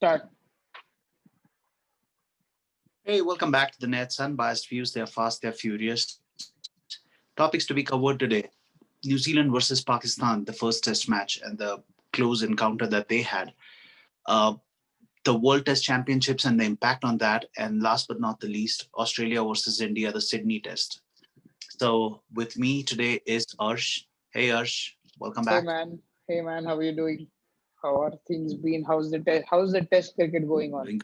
Start. Hey, welcome back to the Nets. Unbiased views. They're fast, they're furious. Topics to be covered today: New Zealand versus Pakistan, the first Test match, and the close encounter that they had. Uh, the World Test Championships and the impact on that. And last but not the least, Australia versus India, the Sydney Test. So, with me today is Arsh. Hey, Arsh, welcome Hey back. man, hey man, how are you doing? How are things been? How's the test cricket going on? Doing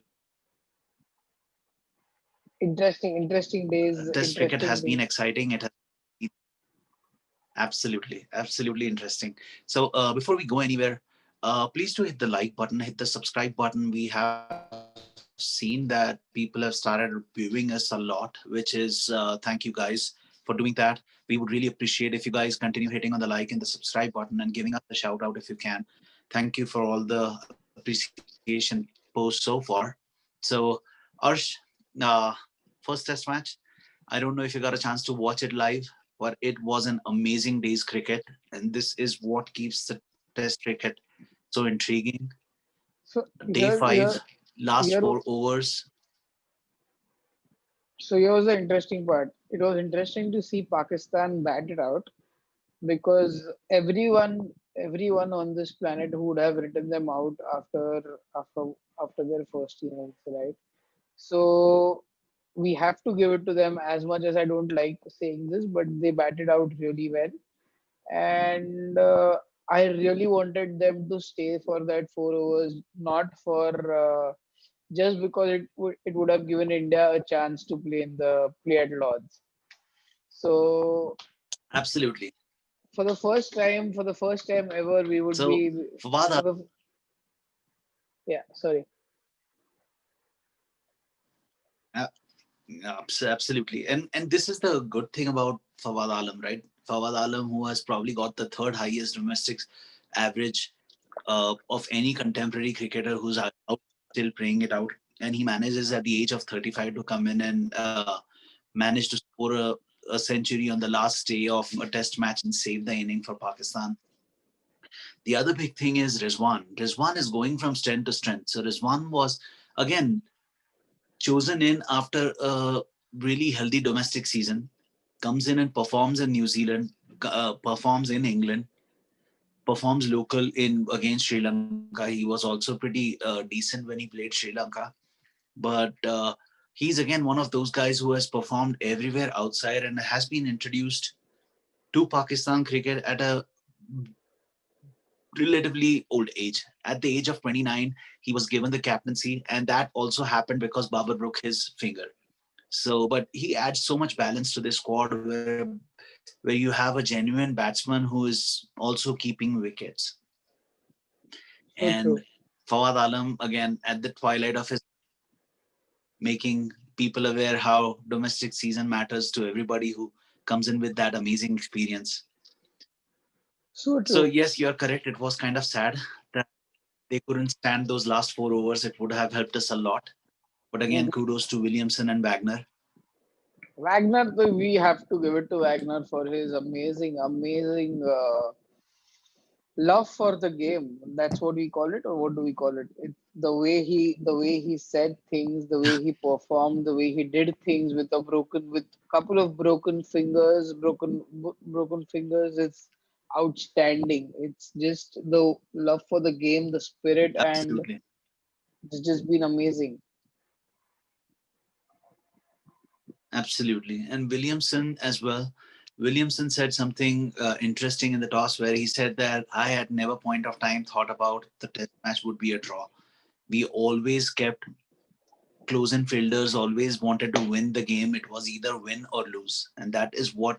Interesting days, Test cricket interesting has been days. exciting. It has been absolutely interesting. So before we go anywhere, please do hit the like button, hit the subscribe button. We have seen that people have started viewing us a lot, which is thank you guys for doing that. We would really appreciate if you guys continue hitting on the like and the subscribe button and giving us a shout out if you can. Thank you for all the appreciation posts so far. So, Arsh, uh, first test match. I don't know if you got a chance to watch it live, but it was an amazing day's cricket, and this is what keeps the Test cricket so intriguing. So Day here, five, here, last here. 4 overs. So here was the interesting part. It was interesting to see Pakistan bat it out because everyone on this planet who would have written them out after after their first innings, right? So we have to give it to them as much as I don't like saying this, but they batted out really well. And I really wanted them to stay for that 4 overs, not for just because it would have given India a chance to play at Lords. So Absolutely. for the first time ever, we would So, be Fawad, for the yeah. Sorry. uh, absolutely. And this is the good thing about Fawad Alam, right? Fawad Alam, who has probably got the third highest domestic average of any contemporary cricketer who's out still playing it out. And he manages at the age of 35 to come in and manage to score a century on the last day of a test match and save the inning for Pakistan. The other big thing is Rizwan. Rizwan is going from strength to strength. So Rizwan was, again, chosen in after a really healthy domestic season, comes in and performs in New Zealand, performs in England, performs local in against Sri Lanka. He was also pretty decent when he played Sri Lanka, but he's again one of those guys who has performed everywhere outside and has been introduced to Pakistan cricket at a relatively old age. At the age of 29, he was given the captaincy, and that also happened because Babar broke his finger. So, but he adds so much balance to this squad where you have a genuine batsman who is also keeping wickets. So And true. Fawad Alam, again, at the twilight of his making people aware how domestic season matters to everybody who comes in with that amazing experience. So So, true. yes, you're correct. It was kind of sad that they couldn't stand those last 4 overs. It would have helped us a lot. But again, kudos to Williamson and Wagner. Wagner, though, we have to give it to Wagner for his amazing love for the game. That's what we call it, or what do we call it? The way he said things, the way he performed, the way he did things with couple of broken fingers. It's outstanding. It's just the love for the game, the spirit, and Absolutely. it's just been amazing. Absolutely. And Williamson as well. Williamson said something interesting in the toss where he said that I at never point of time thought about the test match would be a draw. We always kept close in fielders, always wanted to win the game. It was either win or lose. And that is what,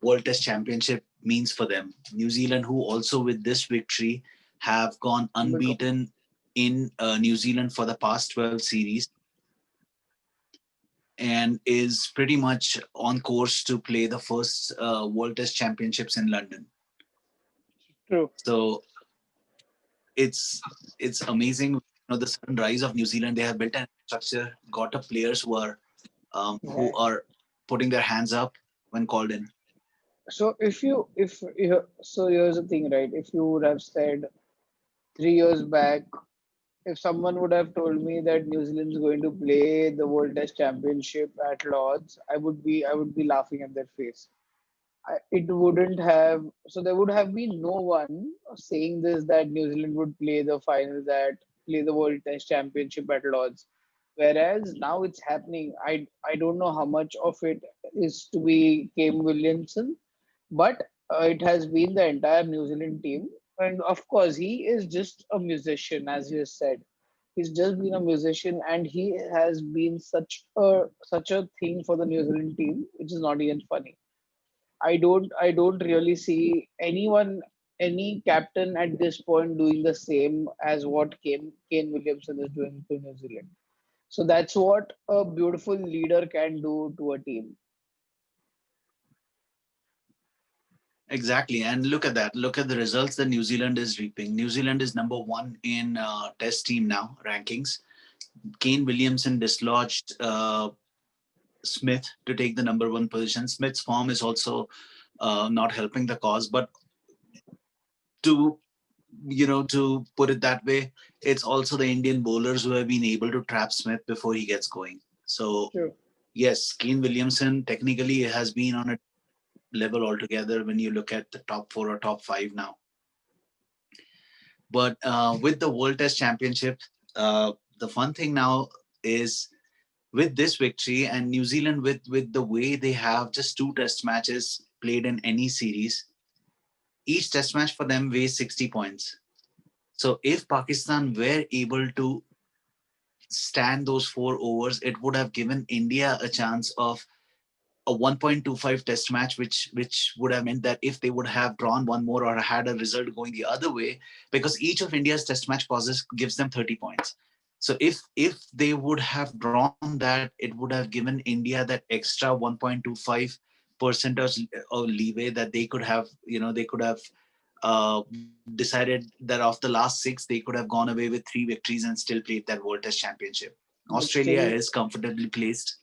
World Test Championship means for them. New Zealand, who also with this victory have gone Because unbeaten in New Zealand for the past 12 series and is pretty much on course to play the first World Test Championships in London. true. So it's amazing. The sudden rise of New Zealand. They have built an infrastructure, got up players who Yeah. are putting their hands up when called in. So so here's the thing, right? If you would have said 3 years back if someone would have told me that New Zealand is going to play the World Test Championship at Lords, I would be laughing at their face. It wouldn't have, so there would have been no one saying this, that New Zealand would play the finals, that play the World Test Championship at Lords. Whereas now it's happening. I don't know how much of it is to be Kane Williamson, but it has been the entire New Zealand team. And of course, he is just a musician, as you said. He's just been a musician, and he has been such a thing for the New Zealand team, which is not even funny. I don't really see anyone, any captain at this point doing the same as what Kane Williamson is doing to New Zealand. So that's what a beautiful leader can do to a team. Exactly. And look at that. Look at the results that New Zealand is reaping. New Zealand is number one in test team now rankings. Kane Williamson dislodged Smith to take the number one position. Smith's form is also not helping the cause. But to to put it that way, it's also the Indian bowlers who have been able to trap Smith before he gets going. So True. yes, Kane Williamson technically has been on a level altogether when you look at the top four or top five now. But with the World Test Championship, the fun thing now is with this victory and New Zealand with the way they have just two test matches played in any series, each test match for them weighs 60 points. So if Pakistan were able to stand those 4 overs, it would have given India a chance of a 1.25 test match, which would have meant that if they would have drawn one more or had a result going the other way, because each of India's test match pauses gives them 30 points. So if they would have drawn that, it would have given India that extra 1.25% of leeway that they could have, they could have decided that of the last six, they could have gone away with three victories and still played that World Test Championship. But Australia still, is comfortably placed.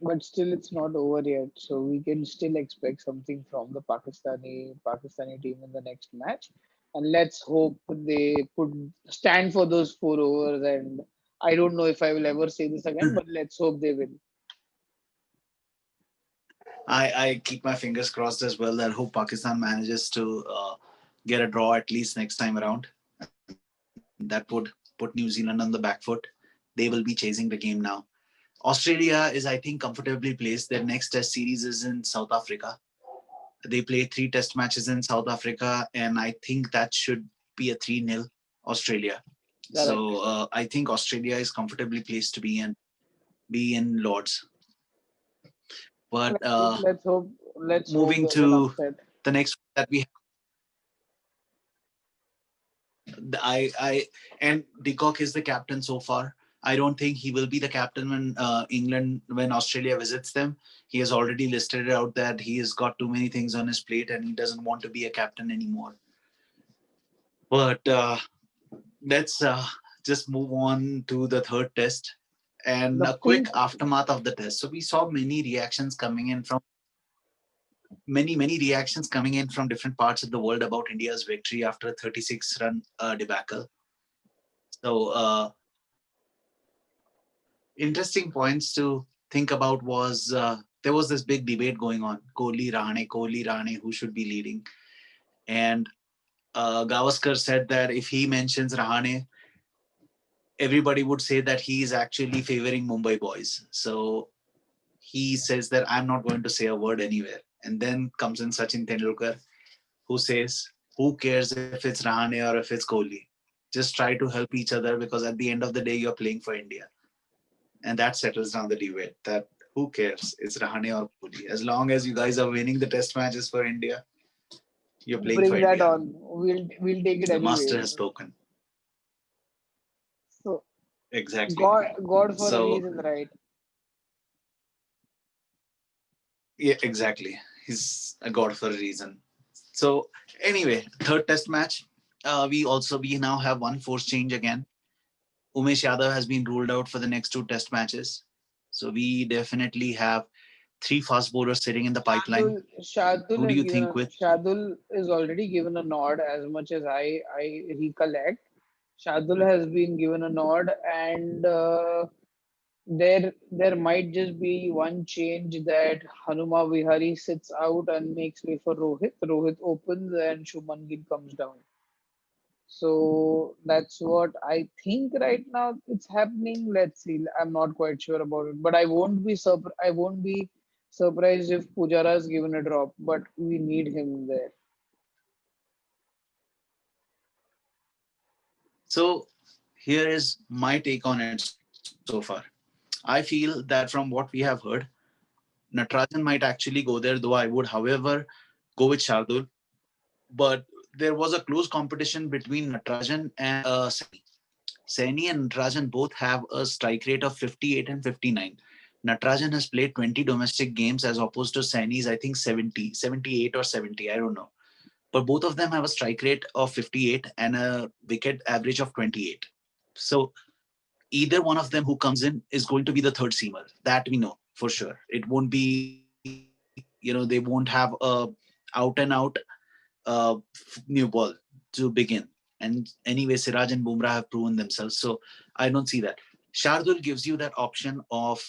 it's not over yet. So we can still expect something from the Pakistani team in the next match. And let's hope they put stand for those 4 overs. And I don't know if I will ever say this again, but let's hope they win. I keep my fingers crossed as well that hope Pakistan manages to get a draw at least next time around. And that would put New Zealand on the back foot. They will be chasing the game now. Australia is, I think, comfortably placed. Their next test series is in South Africa. They play three test matches in South Africa, and I think that should be a 3-0 Australia. Correct. So I think Australia is comfortably placed to be in Lords. But Let's hope. Let's hope moving there's an to upset. the next one that we I and De Kock is the captain so far. I don't think he will be the captain when when Australia visits them. He has already listed it out that he has got too many things on his plate and he doesn't want to be a captain anymore. But let's just move on to the third test and The a quick pink, aftermath of the test. So we saw many reactions coming in from different parts of the world about India's victory after a 36-run debacle. So interesting points to think about was there was this big debate going on: Kohli, Rahane, who should be leading? And Gavaskar said that if he mentions Rahane, everybody would say that he is actually favoring Mumbai boys. So he says that I'm not going to say a word anywhere. And then comes in Sachin Tendulkar, who says, "Who cares if it's Rahane or if it's Kohli? Just try to help each other because at the end of the day, you're playing for India." And that settles down the debate that who cares? It's Rahane or Kohli. As long as you guys are winning the test matches for India, you're playing for bring that India. on. We'll take it The master has anyways. spoken. So Exactly. God for a So, reason, right? yeah, exactly. He's a god for a reason. So, anyway, third test match. We now have one force change again. Umesh Yadav has been ruled out for the next two test matches. So, we definitely have three fast bowlers sitting in the pipeline. Who do you think with? Shardul is already given a nod, as much as I recollect. Shardul has been given a nod, and there might just be one change that Hanuma Vihari sits out and makes way for Rohit. Rohit opens and Shubman Gill comes down. So that's what I think right now it's happening. Let's see. I'm not quite sure about it, but I won't be surprised if Pujara is given a drop. But we need him there. So here is my take on it so far. I feel that from what we have heard, Natarajan might actually go there, though I would, however, go with Shardul. But there was a close competition between Natarajan and Saini. Saini and Natarajan both have a strike rate of 58 and 59. Natarajan has played 20 domestic games as opposed to Saini's, I think, 70, 78 or 70. I don't know. But both of them have a strike rate of 58 and a wicket average of 28. So either one of them who comes in is going to be the third seamer. That we know for sure. It won't be, they won't have a out and out new ball to begin. And anyway, Siraj and Bumrah have proven themselves. So I don't see that. Shardul gives you that option of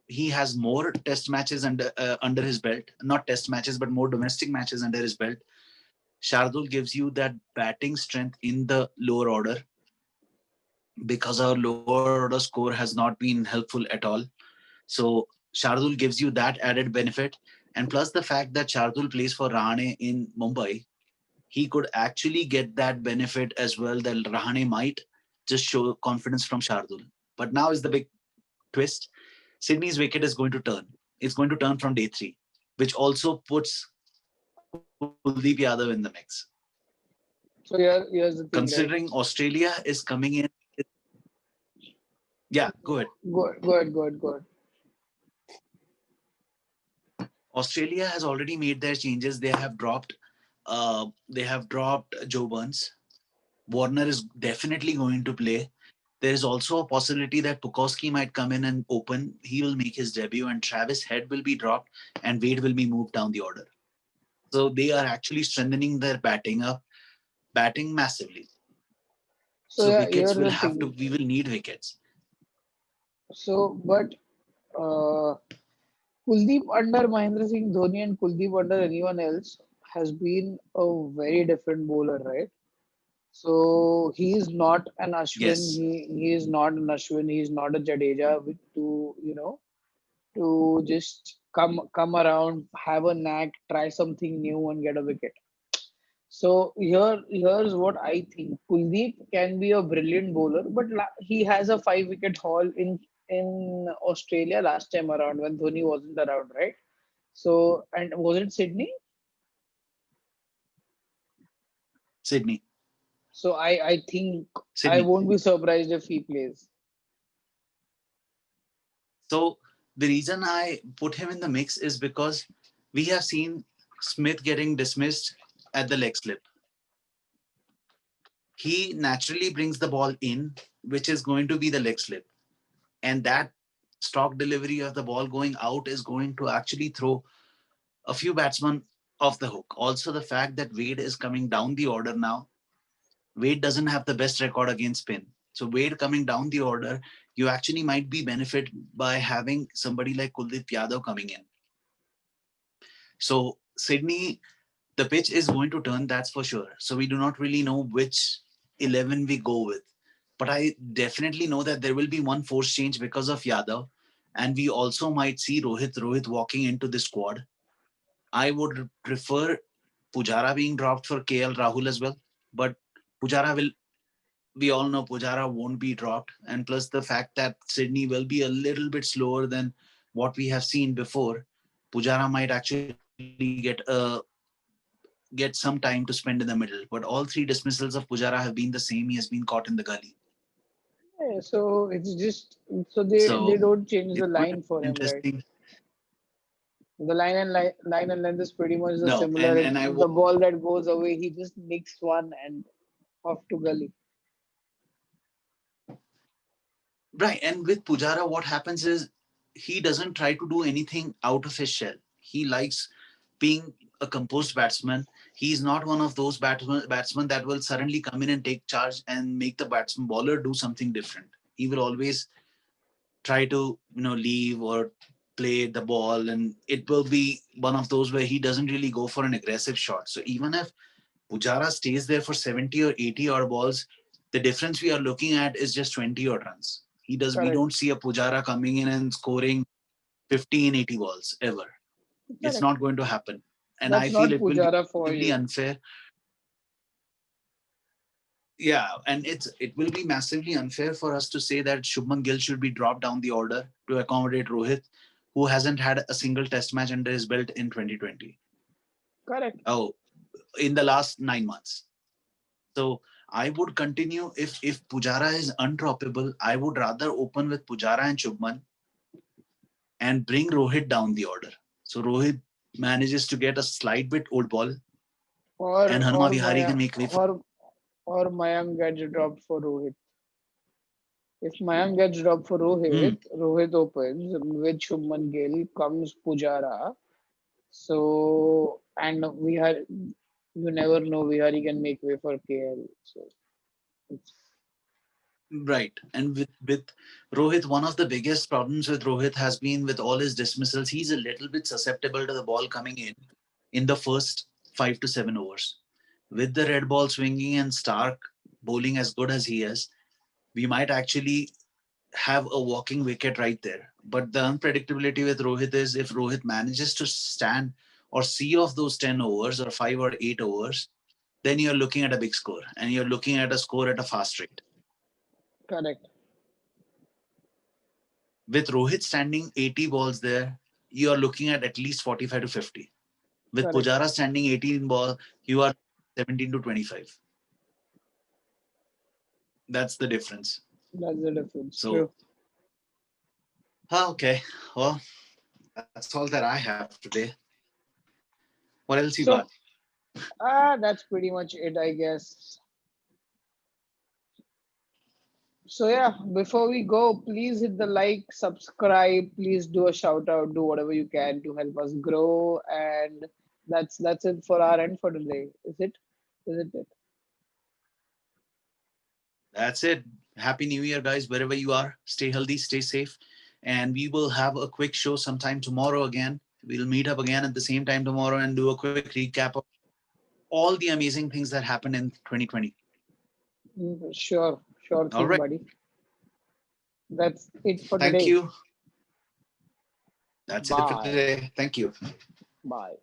he has more test matches under his belt, not test matches, but more domestic matches under his belt. Shardul gives you that batting strength in the lower order because our lower order score has not been helpful at all. So Shardul gives you that added benefit. And plus the fact that Shardul plays for Rahane in Mumbai, he could actually get that benefit as well that Rahane might just show confidence from Shardul. But now is the big twist. Sydney's wicket is going to turn. It's going to turn from day three, which also puts Kuldeep Yadav in the mix. So here's the thing, Considering right? Australia is coming in, yeah, go ahead. Good. Australia has already made their changes. They have dropped Joe Burns. Warner is definitely going to play. There is also a possibility that Pukowski might come in and open. He will make his debut, and Travis Head will be dropped, and Wade will be moved down the order. So they are actually strengthening their batting up, batting massively. So So yeah, wickets here's will the have to. thing. We will need wickets. But uh, Kuldeep under Mahendra Singh Dhoni and Kuldeep under anyone else has been a very different bowler, right? So he is not an Ashwin. Yes. He is not an Ashwin. He is not a Jadeja to to just come around, have a knack, try something new, and get a wicket. So here's what I think. Kuldeep can be a brilliant bowler, but he has a 5 wicket haul in Australia last time around when Dhoni wasn't around, right? So and was it Sydney? Sydney. So I think I Sydney. won't be surprised if he plays. So the reason I put him in the mix is because we have seen Smith getting dismissed at the leg slip. He naturally brings the ball in, which is going to be the leg slip. And that stock delivery of the ball going out is going to actually throw a few batsmen off the hook. Also, the fact that Wade is coming down the order now, Wade doesn't have the best record against spin. So, Wade coming down the order, you actually might be benefit by having somebody like Kuldeep Yadav coming in. So, Sydney, the pitch is going to turn, that's for sure. So we do not really know which 11 we go with. But I definitely know that there will be one force change because of Yadav. And we also might see Rohit walking into the squad. I would prefer Pujara being dropped for KL Rahul as well. But Pujara will, we all know Pujara won't be dropped. And plus the fact that Sydney will be a little bit slower than what we have seen before, Pujara might actually get some time to spend in the middle. But all three dismissals of Pujara have been the same. He has been caught in the gully. Yeah, so it's just so So they don't it's change going the to be line for him, right? interesting. The line and length is pretty much the No, similar. and It's I the ball that goes away. He just nicks one and off to gully. right. And with Pujara, what happens is he doesn't try to do anything out of his shell. He likes being a composed batsman. He's not one of those batsmen that will suddenly come in and take charge and make the batsman bowler do something different. He will always try to leave or play the ball, and it will be one of those where he doesn't really go for an aggressive shot. So even if Pujara stays there for 70 or 80 odd balls, the difference we are looking at is just 20 odd runs. We Correct. don't see a Pujara coming in and scoring 50 in 80 balls ever. It's Correct. not going to happen. And I That's feel not it will be Pujara for massively you. unfair. Yeah, and it will be massively unfair for us to say that Shubman Gill should be dropped down the order to accommodate Rohit, who hasn't had a single test match under his belt in 2020. Correct. Oh, in the last 9 months. So I would continue if Pujara is undroppable. I would rather open with Pujara and Shubman and bring Rohit down the order. So Rohit manages to get a slight bit old ball, and Hanuma Vihari can make way for. Or Mayank gets dropped for Rohit. If Mayank gets dropped for Hmm, Rohit opens with Shubman Gill, comes Pujara. So and you never know, Vihari can make way for KL. So it's right. And with Rohit, one of the biggest problems with Rohit has been with all his dismissals. He's a little bit susceptible to the ball coming in the first 5 to 7 overs. With the red ball swinging and Stark bowling as good as he is, we might actually have a walking wicket right there. But the unpredictability with Rohit is if Rohit manages to stand or see off those 10 overs or 5 or 8 overs, then you're looking at a big score and you're looking at a score at a fast rate. correct. With Rohit standing 80 balls there, you are looking at least 45 to 50. With Correct. Pujara standing 18 ball, you are 17 to 25. That's the difference. That's the difference. So, True. okay. Well, that's all that I have today. What else you got? So that's pretty much it, I guess. So yeah, before we go, please hit the like, subscribe, please do a shout out, do whatever you can to help us grow. And that's it for our end for today. Is it? Is it? That's it. Happy New Year, guys, wherever you are. Stay healthy, stay safe. And we will have a quick show sometime tomorrow again. We'll meet up again at the same time tomorrow and do a quick recap of all the amazing things that happened in 2020. Sure, sure All thing, right. buddy. That's it for Thank today. you. That's it for Bye. today. Thank you. Bye.